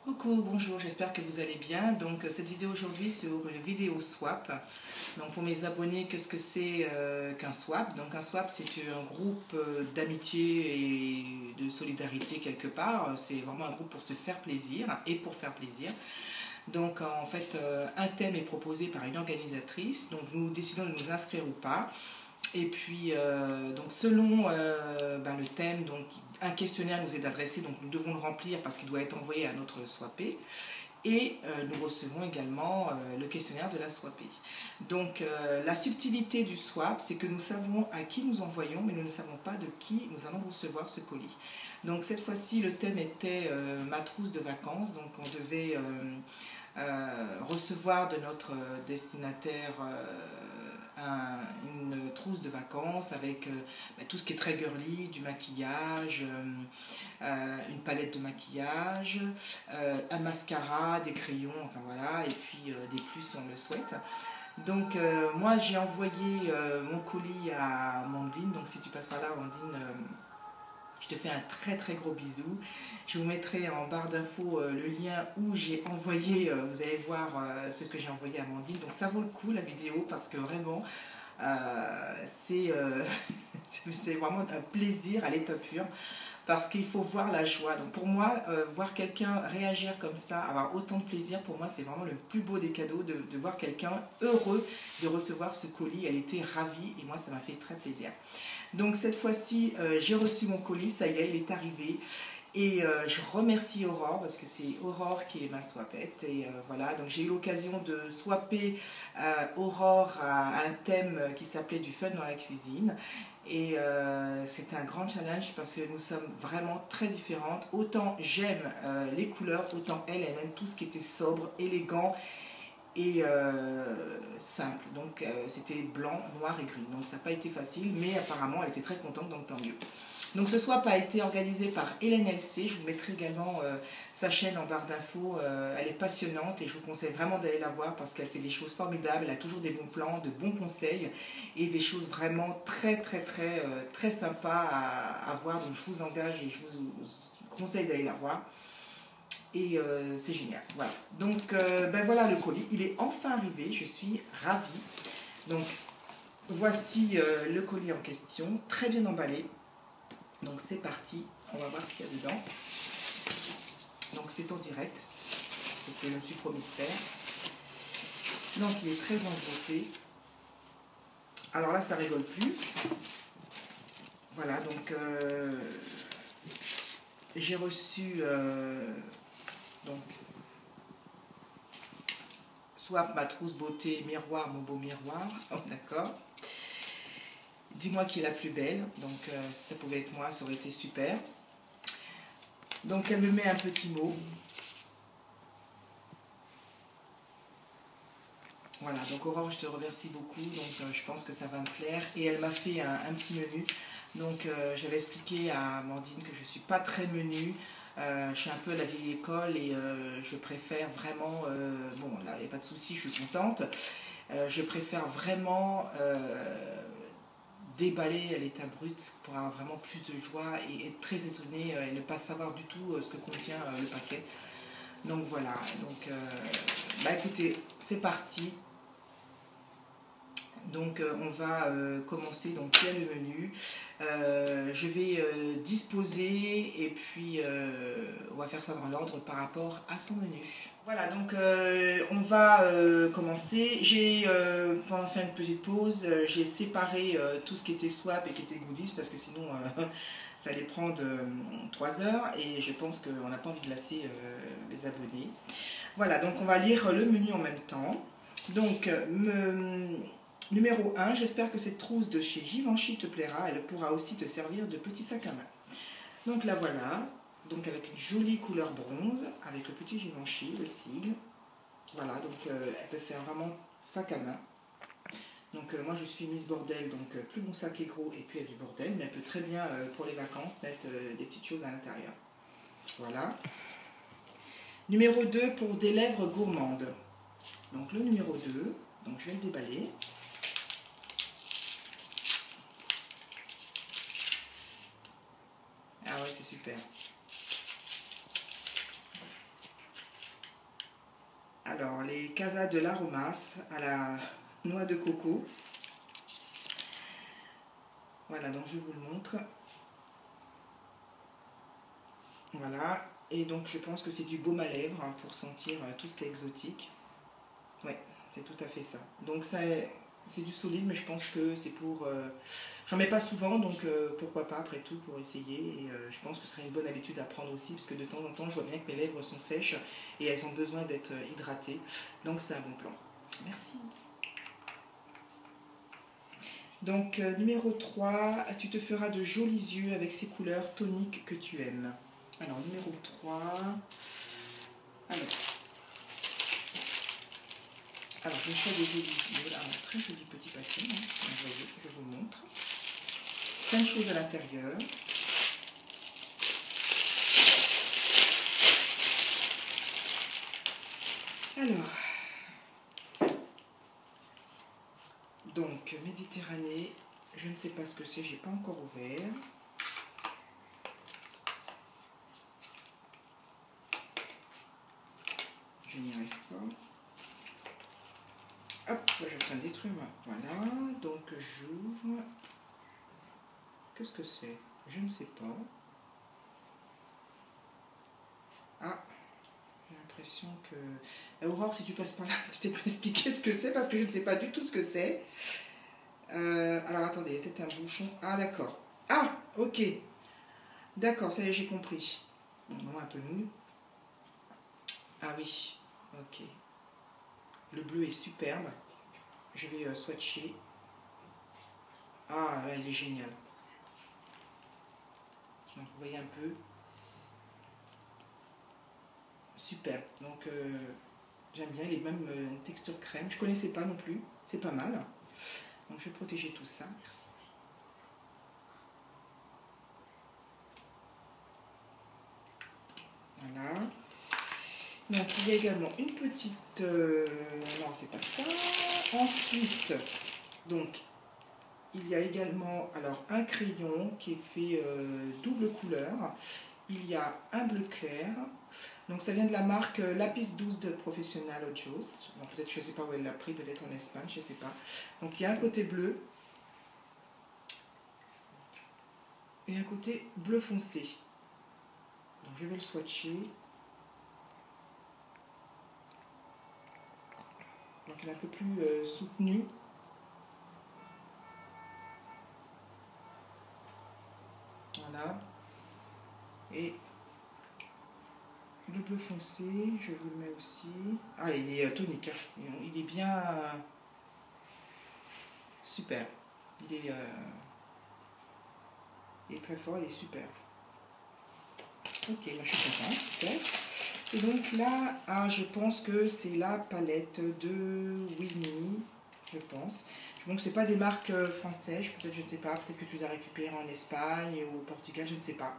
Coucou, bonjour, j'espère que vous allez bien. Donc cette vidéo aujourd'hui c'est une vidéo swap. Donc pour mes abonnés, qu'est-ce que c'est qu'un swap? Donc un swap c'est un groupe d'amitié et de solidarité quelque part. C'est vraiment un groupe pour se faire plaisir et pour faire plaisir. Donc en fait un thème est proposé par une organisatrice. Donc nous décidons de nous inscrire ou pas. Et puis, donc selon le thème, donc, un questionnaire nous est adressé, donc nous devons le remplir parce qu'il doit être envoyé à notre SWAPé. Et nous recevons également le questionnaire de la SWAPé. Donc la subtilité du swap, c'est que nous savons à qui nous envoyons, mais nous ne savons pas de qui nous allons recevoir ce colis. Donc cette fois-ci, le thème était ma trousse de vacances. Donc on devait recevoir de notre destinataire une trousse de vacances avec tout ce qui est très girly, du maquillage, une palette de maquillage, un mascara, des crayons, enfin voilà, et puis des plus si on le souhaite. Donc moi j'ai envoyé mon colis à Amandine, donc si tu passes par là Amandine, je te fais un très très gros bisou. Je vous mettrai en barre d'infos le lien où j'ai envoyé, vous allez voir ce que j'ai envoyé à Amandine. Donc ça vaut le coup la vidéo parce que vraiment c'est c'est vraiment un plaisir à l'état pur. Parce qu'il faut voir la joie. Donc pour moi, voir quelqu'un réagir comme ça, avoir autant de plaisir, pour moi c'est vraiment le plus beau des cadeaux de voir quelqu'un heureux de recevoir ce colis. Elle était ravie et moi ça m'a fait très plaisir. Donc cette fois-ci, j'ai reçu mon colis, ça y est, il est arrivé. Et je remercie Aurore parce que c'est Aurore qui est ma swapette. Et voilà, donc j'ai eu l'occasion de swapper Aurore à un thème qui s'appelait du fun dans la cuisine. Et c'était un grand challenge parce que nous sommes vraiment très différentes. Autant j'aime les couleurs, autant elle aime tout ce qui était sobre, élégant et simple. Donc c'était blanc, noir et gris. Donc ça n'a pas été facile, mais apparemment elle était très contente, donc tant mieux. Donc ce swap a été organisé par Hélène LC. Je vous mettrai également sa chaîne en barre d'infos. Elle est passionnante et je vous conseille vraiment d'aller la voir parce qu'elle fait des choses formidables. Elle a toujours des bons plans, de bons conseils et des choses vraiment très sympas à voir. Donc je vous engage et je vous conseille d'aller la voir. Et c'est génial. Voilà. Donc ben voilà le colis. Il est enfin arrivé. Je suis ravie. Donc voici le colis en question. Très bien emballé. Donc c'est parti, on va voir ce qu'il y a dedans. Donc c'est en direct, c'est ce que je me suis promis de faire. Donc il est très emboîté. Alors là ça rigole plus. Voilà, donc j'ai reçu donc swap ma trousse beauté, miroir, mon beau miroir. Oh, d'accord. Dis-moi qui est la plus belle. Donc si ça pouvait être moi, ça aurait été super. Donc elle me met un petit mot. Voilà, donc Aurore, je te remercie beaucoup, donc je pense que ça va me plaire. Et elle m'a fait un petit menu. Donc j'avais expliqué à Amandine que je ne suis pas très menu. Je suis un peu à la vieille école et je préfère vraiment, bon là il n'y a pas de souci, je suis contente. Je préfère vraiment déballer à l'état brut pour avoir vraiment plus de joie et être très étonnée et ne pas savoir du tout ce que contient le paquet. Donc voilà, donc bah écoutez, c'est parti. Donc on va commencer, donc il y a le menu. Je vais disposer et puis on va faire ça dans l'ordre par rapport à son menu. Voilà, donc on va commencer. J'ai, pendant faire une petite pause, j'ai séparé tout ce qui était swap et qui était goodies parce que sinon ça allait prendre 3 heures et je pense qu'on n'a pas envie de lasser les abonnés. Voilà, donc on va lire le menu en même temps. Donc, numéro 1, j'espère que cette trousse de chez Givenchy te plaira. Elle pourra aussi te servir de petit sac à main. Donc la voilà, donc avec une jolie couleur bronze, avec le petit Givenchy, le sigle. Voilà, donc elle peut faire vraiment sac à main. Donc moi je suis Miss Bordel, donc plus mon sac est gros et plus il y a du bordel, mais elle peut très bien pour les vacances mettre des petites choses à l'intérieur. Voilà. Numéro 2 pour des lèvres gourmandes. Donc le numéro 2, donc je vais le déballer. Ah ouais, c'est super. Alors, les Casa de l'Aromas à la noix de coco. Voilà, donc je vous le montre. Voilà, et donc je pense que c'est du baume à lèvres hein, pour sentir tout ce qui est exotique. Ouais, c'est tout à fait ça. Donc ça, c'est du solide, mais je pense que c'est pour... j'en mets pas souvent, donc pourquoi pas après tout pour essayer. Et je pense que ce serait une bonne habitude à prendre aussi, parce que de temps en temps, je vois bien que mes lèvres sont sèches et elles ont besoin d'être hydratées. Donc c'est un bon plan. Merci. Donc numéro 3, tu te feras de jolis yeux avec ces couleurs toniques que tu aimes. Alors numéro 3, alors je fais des jolis yeux, un très joli petit paquet, hein, je vous montre. Plein de choses à l'intérieur. Alors, donc Méditerranée, je ne sais pas ce que c'est, j'ai pas encore ouvert. Je n'y arrive pas. Hop, là, je suis en train de détruire. Voilà, donc j'ouvre. Qu'est-ce que c'est? Je ne sais pas. Ah, j'ai l'impression que... Aurore, si tu passes par là, tu peux peut-être m'expliquer ce que c'est, parce que je ne sais pas du tout ce que c'est. Alors, attendez, il y a peut-être un bouchon. Ah, d'accord. Ah, ok. D'accord, ça y est, j'ai compris. Bon, un peu mou. Ah oui, ok. Le bleu est superbe. Je vais swatcher. Ah, là, il est génial. Donc, vous voyez un peu. Super. Donc, j'aime bien. Il est même une texture crème. Je ne connaissais pas non plus. C'est pas mal. Donc, je vais protéger tout ça. Merci. Voilà. Donc, il y a également une petite... non, c'est pas ça. Ensuite, donc, il y a également alors, un crayon qui est fait double couleur. Il y a un bleu clair. Donc, ça vient de la marque Lapis 12 de Professional Ojos. Peut-être, je ne sais pas où elle l'a pris, peut-être en Espagne, je ne sais pas. Donc, il y a un côté bleu et un côté bleu foncé. Donc, je vais le swatcher. Donc, il est un peu plus soutenu. Voilà. Et le bleu foncé, je vous le mets aussi. Ah, il est tonique. Hein. Il est bien super. Il est très fort, il est super. Ok, là je suis contente, super. Et donc là, ah, je pense que c'est la palette de Winnie, je pense. Donc c'est pas des marques françaises, peut-être, je ne sais pas, peut-être que tu les as récupérées en Espagne ou au Portugal, je ne sais pas.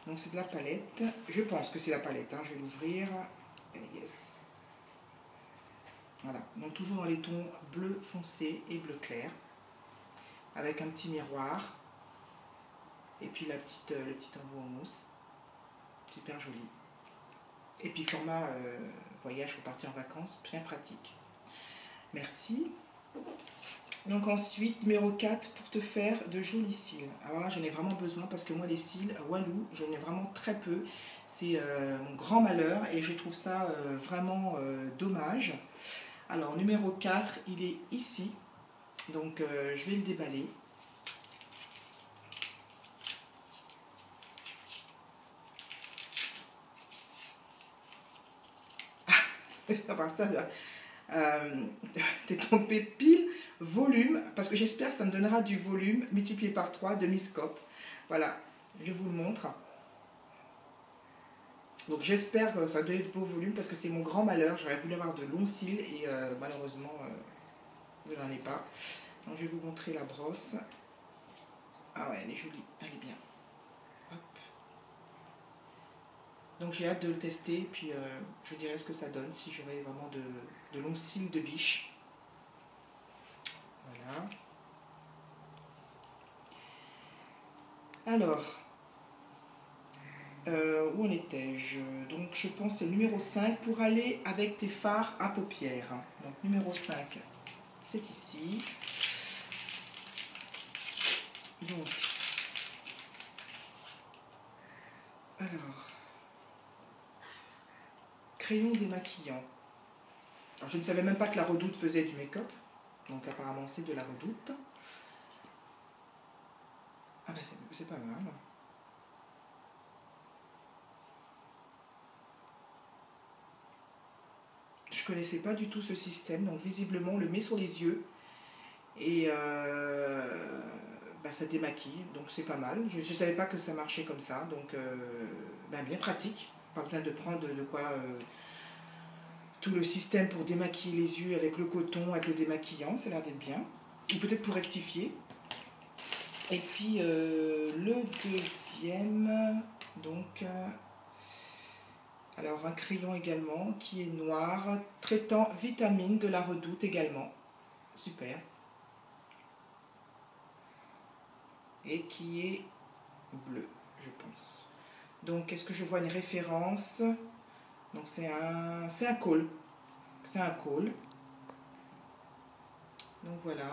Donc c'est de la palette, je pense que c'est la palette, hein. Je vais l'ouvrir. Yes. Voilà, donc toujours dans les tons bleu foncé et bleu clair, avec un petit miroir, et puis le petit embout en mousse, super joli. Et puis format voyage pour partir en vacances, bien pratique. Merci. Donc ensuite, numéro 4, pour te faire de jolis cils. Alors là, j'en ai vraiment besoin parce que moi, les cils, Walou, j'en ai vraiment très peu. C'est mon grand malheur et je trouve ça vraiment dommage. Alors, numéro 4, il est ici. Donc, je vais le déballer. C'est pas par ça, t'es tombé pile volume, parce que j'espère que ça me donnera du volume multiplié par 3 de Miss Cop. Voilà, je vous le montre. Donc j'espère que ça va donner de beau volume, parce que c'est mon grand malheur. J'aurais voulu avoir de longs cils et malheureusement, je n'en ai pas. Donc je vais vous montrer la brosse. Ah ouais, elle est jolie, elle est bien. Hop. Donc j'ai hâte de le tester, puis je dirai ce que ça donne, si j'aurais vraiment de longs cils de biche. Voilà. Alors, Où en étais-je? Donc je pense c'est le numéro 5 pour aller avec tes fards à paupières. Donc numéro 5, c'est ici. Donc, alors, crayon démaquillant. Alors je ne savais même pas que la Redoute faisait du make-up. Donc apparemment c'est de la Redoute. Ah ben c'est pas mal. Je connaissais pas du tout ce système, donc visiblement on le met sur les yeux et ça démaquille, donc c'est pas mal. Je ne savais pas que ça marchait comme ça, donc bien pratique. Pas besoin de prendre de quoi tout le système pour démaquiller les yeux avec le coton, avec le démaquillant, ça a l'air d'être bien. Ou peut-être pour rectifier. Et puis le deuxième, donc... alors un crayon également qui est noir, traitant vitamine de la Redoute également. Super. Et qui est bleu, je pense. Donc est-ce que je vois une référence? Donc c'est un col. C'est un col. Donc voilà.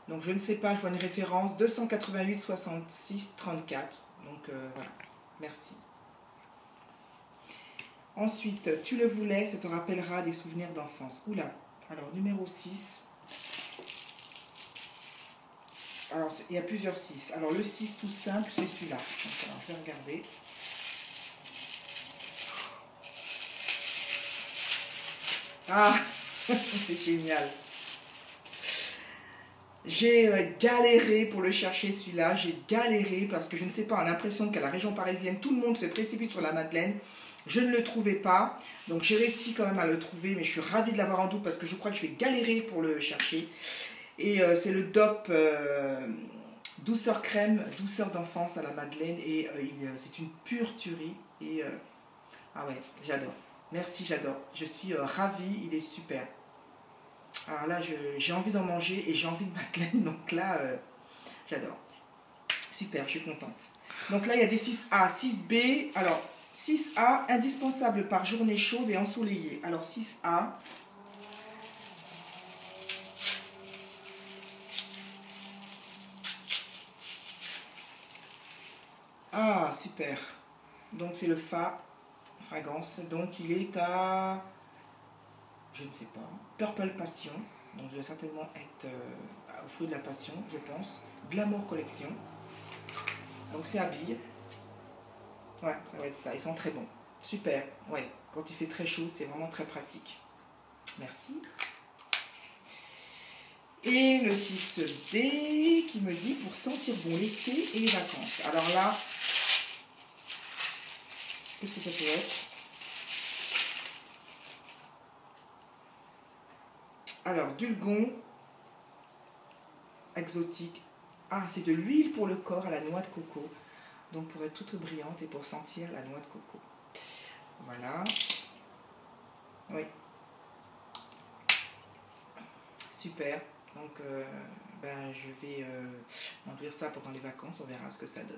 Donc je ne sais pas, je vois une référence 288 66 34. Donc voilà. Merci. Ensuite, tu le voulais, ça te rappellera des souvenirs d'enfance. Oula. Alors, numéro 6. Alors, il y a plusieurs 6. Alors, le 6 tout simple, c'est celui-là. Alors, je vais regarder. Ah, c'est génial. J'ai galéré pour le chercher celui-là. J'ai galéré parce que je ne sais pas, on a l'impression qu'à la région parisienne, tout le monde se précipite sur la Madeleine. Je ne le trouvais pas, donc j'ai réussi quand même à le trouver, mais je suis ravie de l'avoir en double parce que je crois que je vais galérer pour le chercher. Et c'est le DOP douceur crème, douceur d'enfance à la Madeleine, et c'est une pure tuerie. Et ah ouais, j'adore. Merci, j'adore. Je suis ravie, il est super. Alors là, j'ai envie d'en manger et j'ai envie de Madeleine, donc là, j'adore. Super, je suis contente. Donc là, il y a des 6A, 6B. Alors, 6A, indispensable par journée chaude et ensoleillée. Alors, 6A. Ah, super. Donc, c'est le fragrance. Donc, il est à, je ne sais pas, Purple Passion. Donc, je vais certainement être au fruit de la passion, je pense. Glamour Collection. Donc, c'est à billes. Ouais, ça va être ça. Ils sont très bons. Super. Ouais, quand il fait très chaud, c'est vraiment très pratique. Merci. Et le 6B qui me dit pour sentir bon l'été et les vacances. Alors là, qu'est-ce que ça peut être? Alors, Dulgon, exotique. Ah, c'est de l'huile pour le corps à la noix de coco. Donc pour être toute brillante et pour sentir la noix de coco. Voilà. Oui. Super. Donc je vais m'enduire ça pendant les vacances. On verra ce que ça donne.